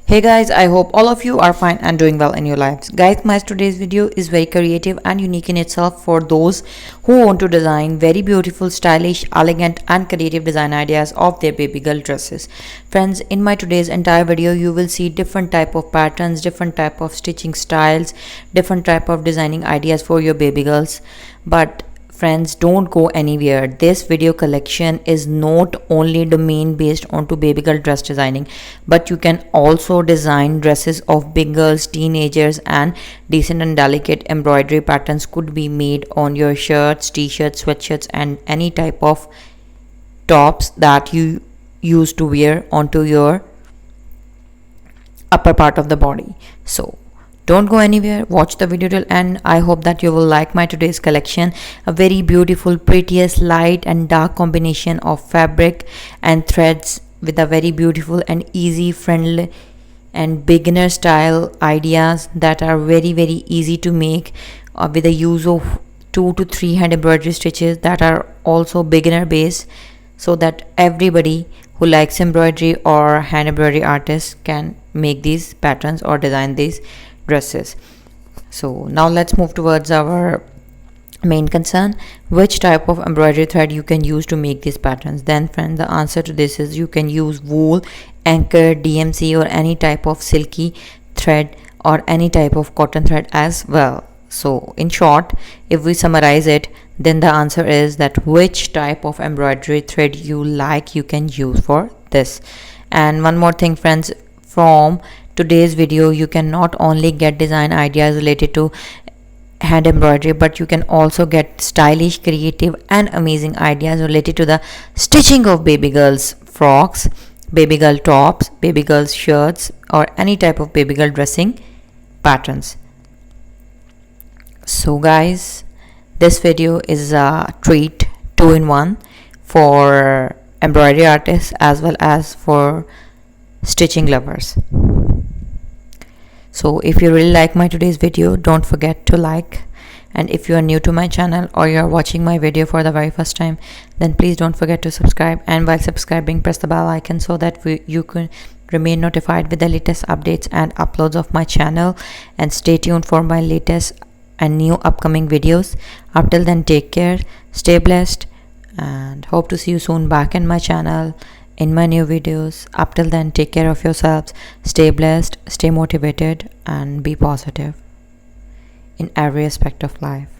Hey guys, I hope all of you are fine and doing well in your lives. Guys, my today's video is very creative and unique in itself for those who want to design very beautiful, stylish, elegant and creative design ideas of their baby girl dresses. Friends, in my today's entire video, you will see different type of patterns, different type of stitching styles, different type of designing ideas for your baby girls. But friends, don't go anywhere. This video collection is not only domain based onto baby girl dress designing, but you can also design dresses of big girls, teenagers, and decent and delicate embroidery patterns could be made on your shirts, t-shirts, sweatshirts, and any type of tops that you use to wear onto your upper part of the body. So don't go anywhere, watch the video till end. I hope that you will like my today's collection. A very beautiful, prettiest light and dark combination of fabric and threads with a very beautiful and easy, friendly and beginner style ideas that are very easy to make with the use of 2 to 3 hand embroidery stitches that are also beginner based, so that everybody who likes embroidery or hand embroidery artists can make these patterns or design these dresses. So now let's move towards our main concern, which type of embroidery thread you can use to make these patterns. Then friends, the answer to this is you can use wool, anchor, DMC, or any type of silky thread or any type of cotton thread as well. So in short, if we summarize it, then the answer is that which type of embroidery thread you like, you can use for this. And one more thing friends, from today's video you can not only get design ideas related to hand embroidery, but you can also get stylish, creative and amazing ideas related to the stitching of baby girls frocks, baby girl tops, baby girls shirts, or any type of baby girl dressing patterns. So guys, this video is a treat, 2-in-1 for embroidery artists as well as for stitching lovers. So if you really like my today's video, don't forget to like, and if you are new to my channel or you are watching my video for the very first time, then please don't forget to subscribe, and while subscribing press the bell icon so that you can remain notified with the latest updates and uploads of my channel, and stay tuned for my latest and new upcoming videos. Up till then, take care, stay blessed, and hope to see you soon back in my channel in my new videos. Up till then, take care of yourselves, stay blessed, stay motivated, and be positive in every aspect of life.